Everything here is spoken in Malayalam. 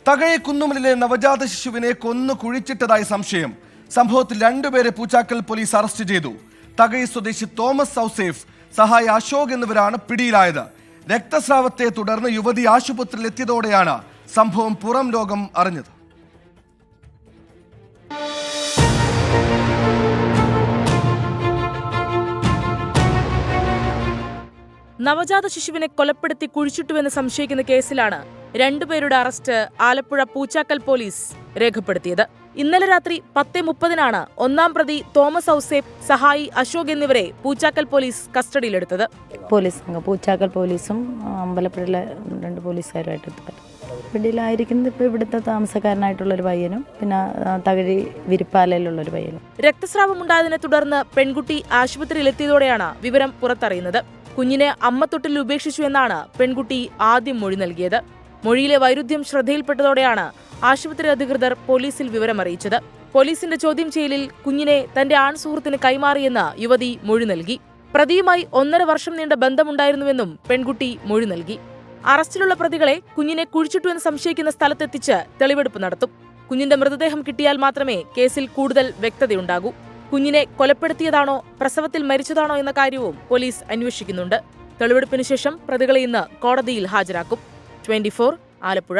തകഴി കുന്നുമലിലെ നവജാത ശിശുവിനെ കൊന്നു കുഴിച്ചിട്ടതായി സംശയം. സംഭവത്തിൽ 2 പേരെ പൂച്ചാക്കൽ പോലീസ് അറസ്റ്റ് ചെയ്തു. തകഴി സ്വദേശി തോമസ് ഔസേഫ്, സഹായി അശോക് എന്നിവരാണ് പിടിയിലായത്. രക്തസ്രാവത്തെ തുടർന്ന് യുവതി ആശുപത്രിയിൽ എത്തിയതോടെയാണ് സംഭവം പുറം ലോകം അറിഞ്ഞത്. നവജാത ശിശുവിനെ കൊലപ്പെടുത്തി കുഴിച്ചിട്ടുവെന്ന് സംശയിക്കുന്ന കേസിലാണ് 2 പേരുടെ അറസ്റ്റ് ആലപ്പുഴ പൂച്ചാക്കൽ പോലീസ് രേഖപ്പെടുത്തിയത്. ഇന്നലെ രാത്രി 10:30-നാണ് 1-ാം പ്രതി തോമസ് ഔസേഫ്, സഹായി അശോക് എന്നിവരെ പൂച്ചാക്കൽ പോലീസ് കസ്റ്റഡിയിലെടുത്തത്. പോലീസ് പൂച്ചാക്കൽ പോലീസും അമ്പലപ്പുഴയിലെ 2 പോലീസുകാരുമായിട്ട് പിടിയിലായിരിക്കുന്നത് ഇപ്പോൾ ഇവിടുത്തെ താമസക്കാരനായിട്ടുള്ളൊരു പയ്യനും പിന്നെ തകഴി വിരിപ്പാലയിലുള്ളൊരു പയ്യനും. രക്തസ്രാവമുണ്ടായതിനെ തുടർന്ന് പെൺകുട്ടി ആശുപത്രിയിലെത്തിയതോടെയാണ് വിവരം പുറത്തറിയുന്നത്. കുഞ്ഞിനെ അമ്മത്തൊട്ടിൽ ഉപേക്ഷിച്ചു എന്നാണ് പെൺകുട്ടി ആദ്യം മൊഴി നൽകിയത്. മൊഴിയിലെ വൈരുദ്ധ്യം ശ്രദ്ധയിൽപ്പെട്ടതോടെയാണ് ആശുപത്രി അധികൃതർ പോലീസിൽ വിവരമറിയിച്ചത്. പോലീസിന്റെ ചോദ്യം ചെയ്യലിൽ കുഞ്ഞിനെ തന്റെ ആൺ സുഹൃത്തിന് കൈമാറിയെന്ന് യുവതി മൊഴി നൽകി. പ്രതിയുമായി 1.5 വർഷം നീണ്ട ബന്ധമുണ്ടായിരുന്നുവെന്നും പെൺകുട്ടി മൊഴി നൽകി. അറസ്റ്റിലുള്ള പ്രതികളെ കുഞ്ഞിനെ കുഴിച്ചിട്ടുവെന്ന് സംശയിക്കുന്ന സ്ഥലത്തെത്തിച്ച് തെളിവെടുപ്പ് നടത്തും. കുഞ്ഞിന്റെ മൃതദേഹം കിട്ടിയാൽ മാത്രമേ കേസിൽ കൂടുതൽ വ്യക്തതയുണ്ടാകൂ. കുഞ്ഞിനെ കൊലപ്പെടുത്തിയതാണോ പ്രസവത്തിൽ മരിച്ചതാണോ എന്ന കാര്യവും പോലീസ് അന്വേഷിക്കുന്നുണ്ട്. തെളിവെടുപ്പിന് ശേഷം പ്രതികളെ ഇന്ന് കോടതിയിൽ ഹാജരാക്കും. 24 ആലപ്പുഴ.